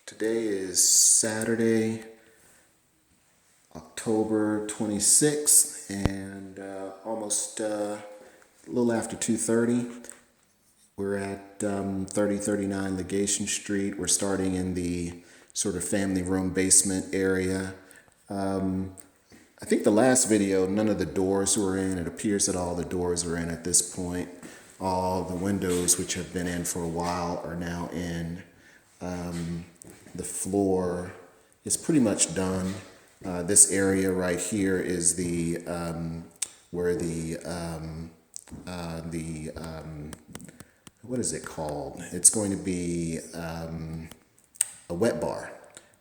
Today is Saturday, October 26th, and almost a little after 2:30. We're at 3039 Legation Street. We're starting in the sort of family room basement area. I think the last video, none of the doors were in. It appears that all the doors are in at this point. All the windows, which have been in for a while, are now in. The floor is pretty much done. This area right here is the where what is it called? It's going to be a wet bar,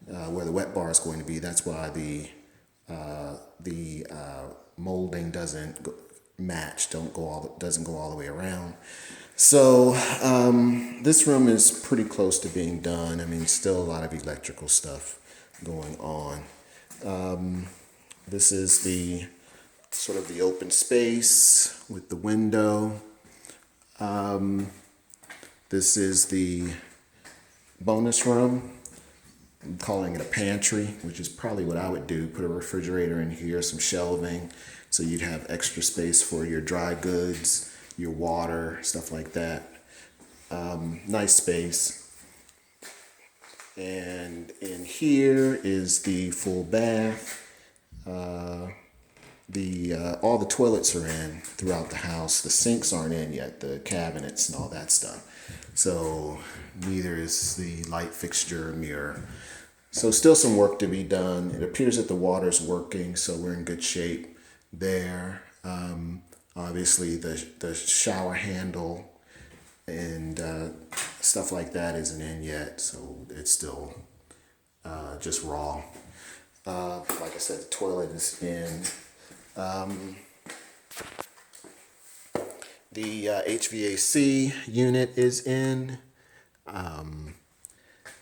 where the wet bar is going to be. That's why the molding doesn't match, doesn't go all the way around. So this room is pretty close to being done. I mean, still a lot of electrical stuff going on. This is the sort of the open space with the window. This is the bonus room. I'm calling it a pantry, which is probably what I would do. Put a refrigerator in here, some shelving, so you'd have extra space for your dry goods, your water, stuff like that. Nice space. And in here is the full bath. All the toilets are in throughout the house. The sinks aren't in yet, the cabinets and all that stuff. So neither is the light fixture or mirror. So still some work to be done. It appears that the water's working, so we're in good shape there. Obviously the shower handle and stuff like that isn't in yet, so it's still just raw. Like I said, the toilet is in. The HVAC unit is in.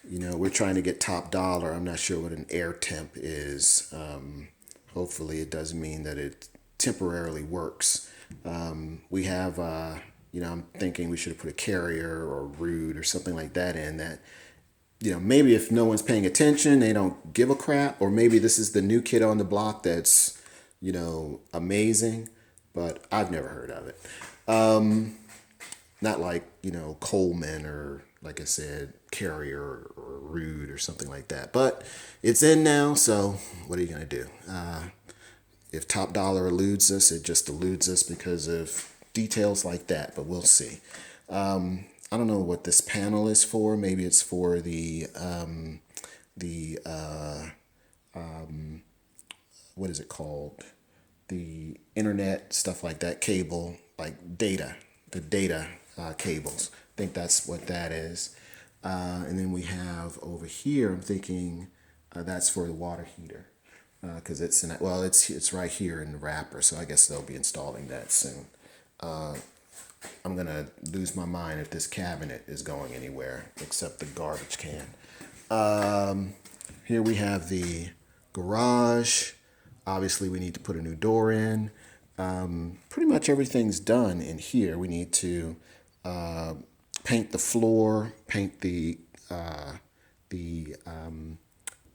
We're trying to get top dollar. I'm not sure what an air temp is. Hopefully it doesn't mean that it temporarily works. We have, I'm thinking we should have put a carrier or a root or something like that in that, maybe if no one's paying attention, they don't give a crap, or maybe this is the new kid on the block that's, amazing, but I've never heard of it. Not like, Coleman or, like I said, carrier or root or something like that, but it's in now. So what are you going to do? If top dollar eludes us, it just eludes us because of details like that, but we'll see. I don't know what this panel is for. Maybe it's for what is it called? The internet, stuff like that, cable, like data, the data cables. I think that's what that is. And then we have over here, I'm thinking that's for the water heater. Because it's right here in the wrapper, so I guess they'll be installing that soon. I'm gonna lose my mind if this cabinet is going anywhere except the garbage can. Here we have the garage. Obviously, we need to put a new door in. Pretty much everything's done in here. We need to paint the floor, paint the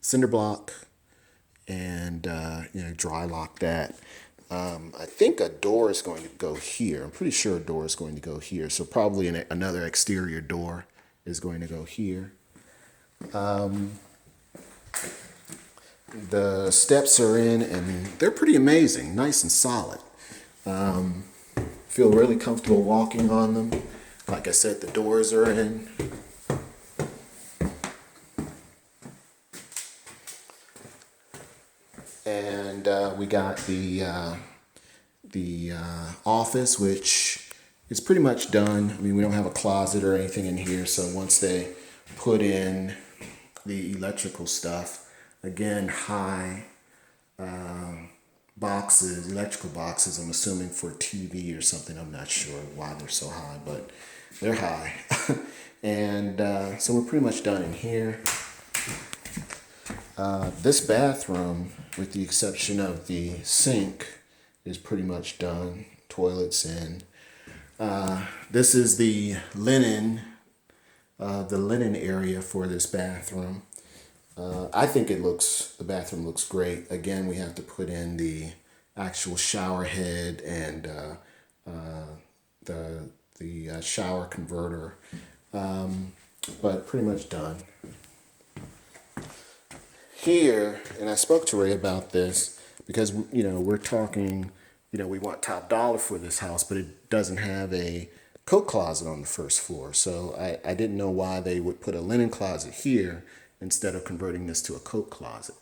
cinder block, and dry lock that. I think a door is going to go here. I'm pretty sure a door is going to go here. So probably another exterior door is going to go here. The steps are in and they're pretty amazing, nice and solid. Feel really comfortable walking on them. Like I said, the doors are in. And we got the office, which is pretty much done. I mean, we don't have a closet or anything in here, so once they put in the electrical stuff, again, high boxes, electrical boxes, I'm assuming for TV or something. I'm not sure why they're so high, but they're high. And so we're pretty much done in here. This bathroom, with the exception of the sink, is pretty much done. Toilet's in. This is the linen area for this bathroom. I think the bathroom looks great. Again, we have to put in the actual shower head and the shower converter, but pretty much done. Here, and I spoke to Ray about this because, we're talking, we want top dollar for this house, but it doesn't have a coat closet on the first floor. So I didn't know why they would put a linen closet here instead of converting this to a coat closet.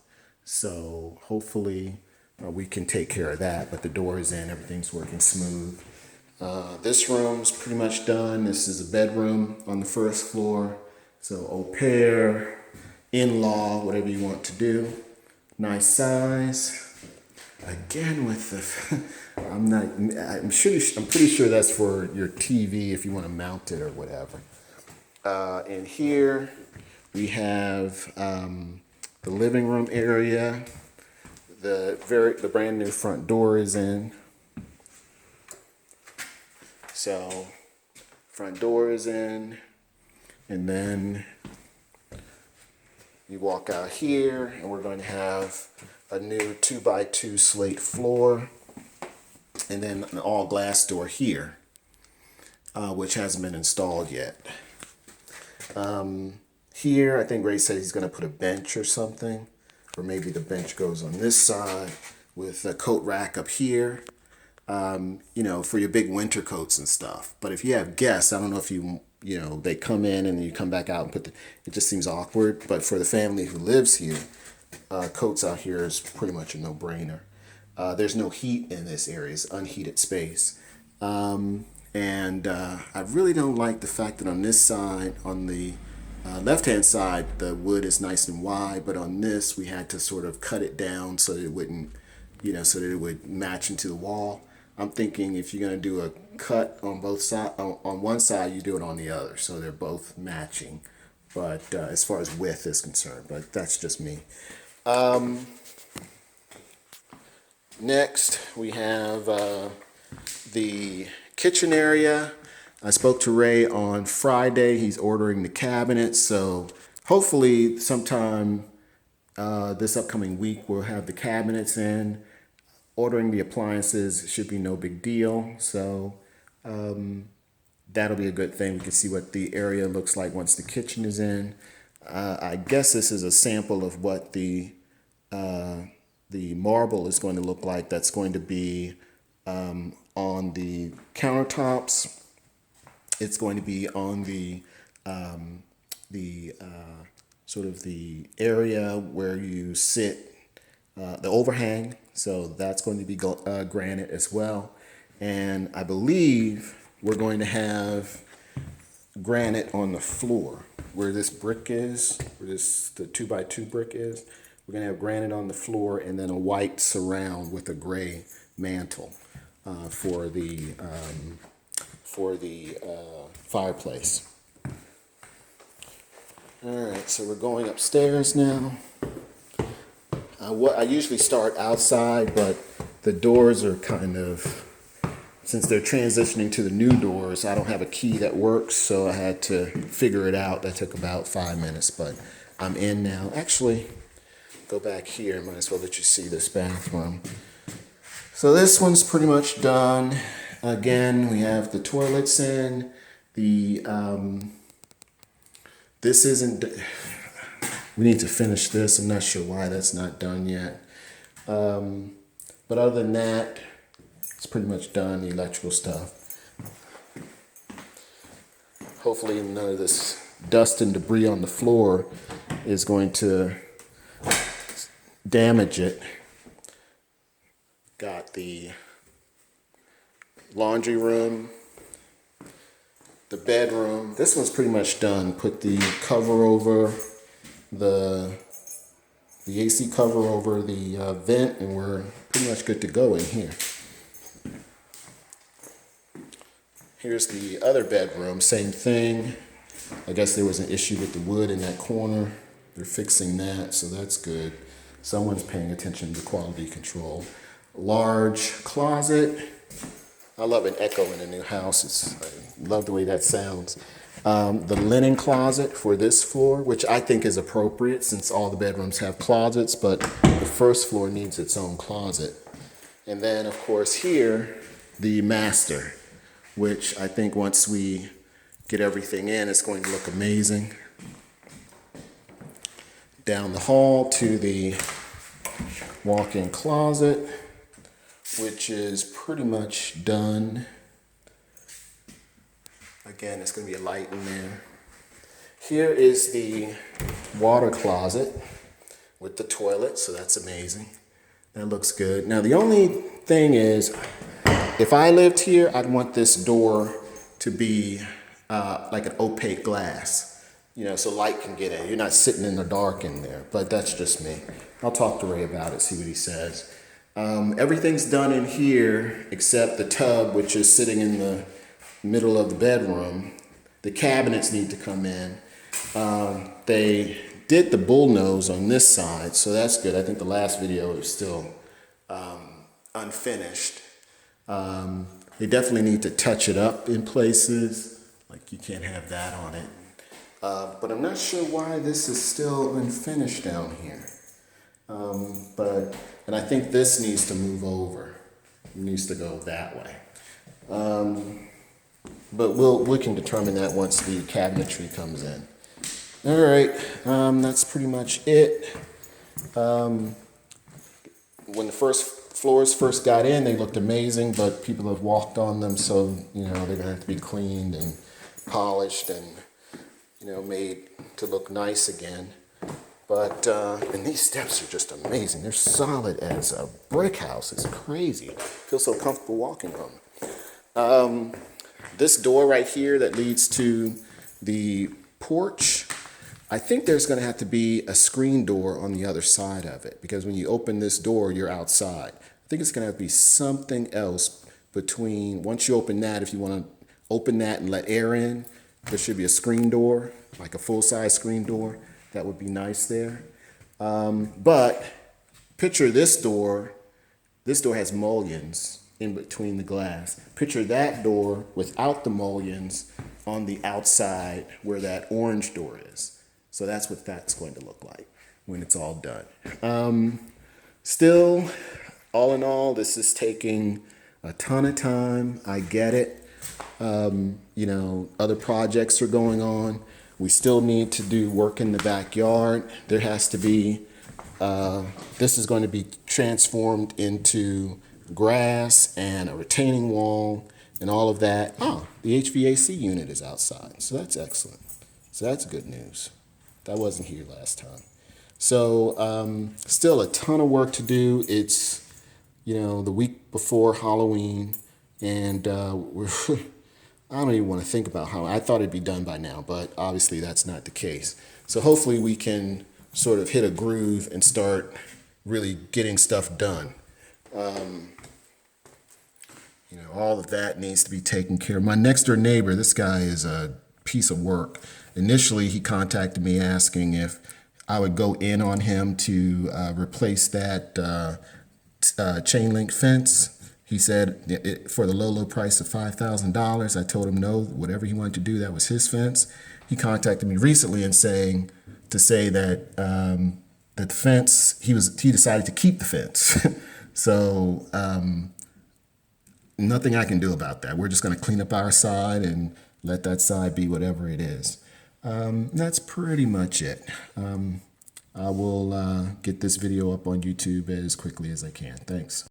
So hopefully we can take care of that, but the door is in, everything's working smooth. This room's pretty much done. This is a bedroom on the first floor. So au pair, in-law, whatever you want to do. Nice size. Again with the, I'm pretty sure that's for your TV if you want to mount it or whatever. In here we have the living room area. The brand new front door is in. So front door is in, and then you walk out here, and we're going to have a new 2x2 slate floor, and then an all glass door here, which hasn't been installed yet. Here, I think Ray said he's going to put a bench or something, or maybe the bench goes on this side with a coat rack up here, for your big winter coats and stuff. But if you have guests, I don't know if they come in and you come back out and it just seems awkward. But for the family who lives here, coats out here is pretty much a no-brainer. There's no heat in this area. It's unheated space. And I really don't like the fact that on this side, on the left-hand side, the wood is nice and wide, but on this, we had to sort of cut it down so that it wouldn't, so that it would match into the wall. I'm thinking if you're going to do a cut on both sides, on one side, you do it on the other, so they're both matching. But as far as width is concerned, but that's just me. Next, we have the kitchen area. I spoke to Ray on Friday. He's ordering the cabinets, so hopefully sometime this upcoming week we'll have the cabinets in. Ordering the appliances should be no big deal, so that'll be a good thing. We can see what the area looks like once the kitchen is in. I guess this is a sample of what the marble is going to look like. That's going to be on the countertops. It's going to be on the sort of the area where you sit, the overhang. So that's going to be granite as well. And I believe we're going to have granite on the floor where this brick is, where the 2x2 brick is. We're going to have granite on the floor and then a white surround with a gray mantle for the fireplace. All right, so we're going upstairs now. I usually start outside, but the doors are kind of, since they're transitioning to the new doors, I don't have a key that works, so I had to figure it out. That took about 5 minutes, but I'm in now. Actually, go back here. Might as well let you see this bathroom. So this one's pretty much done. Again, we have the toilets in. This isn't. We need to finish this. I'm not sure why that's not done yet. But other than that, it's pretty much done, the electrical stuff. Hopefully none of this dust and debris on the floor is going to damage it. Got the laundry room, the bedroom. This one's pretty much done. Put the cover over the AC cover over the vent, and we're pretty much good to go in here. Here's the other bedroom, same thing. I guess there was an issue with the wood in that corner. They're fixing that, so that's good. Someone's paying attention to quality control. Large closet. I love an echo in a new house. I love the way that sounds. The linen closet for this floor, which I think is appropriate since all the bedrooms have closets, but the first floor needs its own closet. And then, of course, here, the master, which I think once we get everything in, it's going to look amazing. Down the hall to the walk-in closet, which is pretty much done. Again, it's going to be a light in there. Here is the water closet with the toilet, so that's amazing. That looks good. Now, the only thing is, if I lived here, I'd want this door to be like an opaque glass, you know, so light can get in. You're not sitting in the dark in there, but that's just me. I'll talk to Ray about it, see what he says. Everything's done in here except the tub, which is sitting in the middle of the bedroom. The cabinets need to come in. They did the bull nose on this side, so that's good. I think the last video is still unfinished. They definitely need to touch it up in places, like you can't have that on it. But I'm not sure why this is still unfinished down here. And I think this needs to move over. It needs to go that way. But we can determine that once the cabinetry comes in. All right, that's pretty much it. When the first floors first got in, they looked amazing, but people have walked on them, so you know they're gonna have to be cleaned and polished and made to look nice again. But and these steps are just amazing. They're solid as a brick house. It's crazy. I feel so comfortable walking on them. This door right here that leads to the porch, I think there's going to have to be a screen door on the other side of it, because when you open this door, you're outside. I think it's going to have to be something else between, once you open that, if you want to open that and let air in, there should be a screen door, like a full-size screen door. That would be nice there. But picture this door. This door has mullions in between the glass. Picture that door without the mullions on the outside where that orange door is. So that's what that's going to look like when it's all done. Still, all in all, this is taking a ton of time. I get it. Other projects are going on. We still need to do work in the backyard. There has to be, this is going to be transformed into grass and a retaining wall and all of that. Oh, the HVAC unit is outside, so that's excellent. So that's good news. That wasn't here last time. So still a ton of work to do. It's, the week before Halloween, and I don't even want to think about how. I thought it'd be done by now, but obviously that's not the case. So hopefully we can sort of hit a groove and start really getting stuff done. All of that needs to be taken care of. My next door neighbor, this guy is a piece of work. Initially, he contacted me asking if I would go in on him to replace that chain link fence. He said for the low price of $5,000. I told him no, whatever he wanted to do, that was his fence. He contacted me recently and say that the fence, he decided to keep the fence. So nothing I can do about that. We're just going to clean up our side and let that side be whatever it is. That's pretty much it. I will get this video up on YouTube as quickly as I can. Thanks.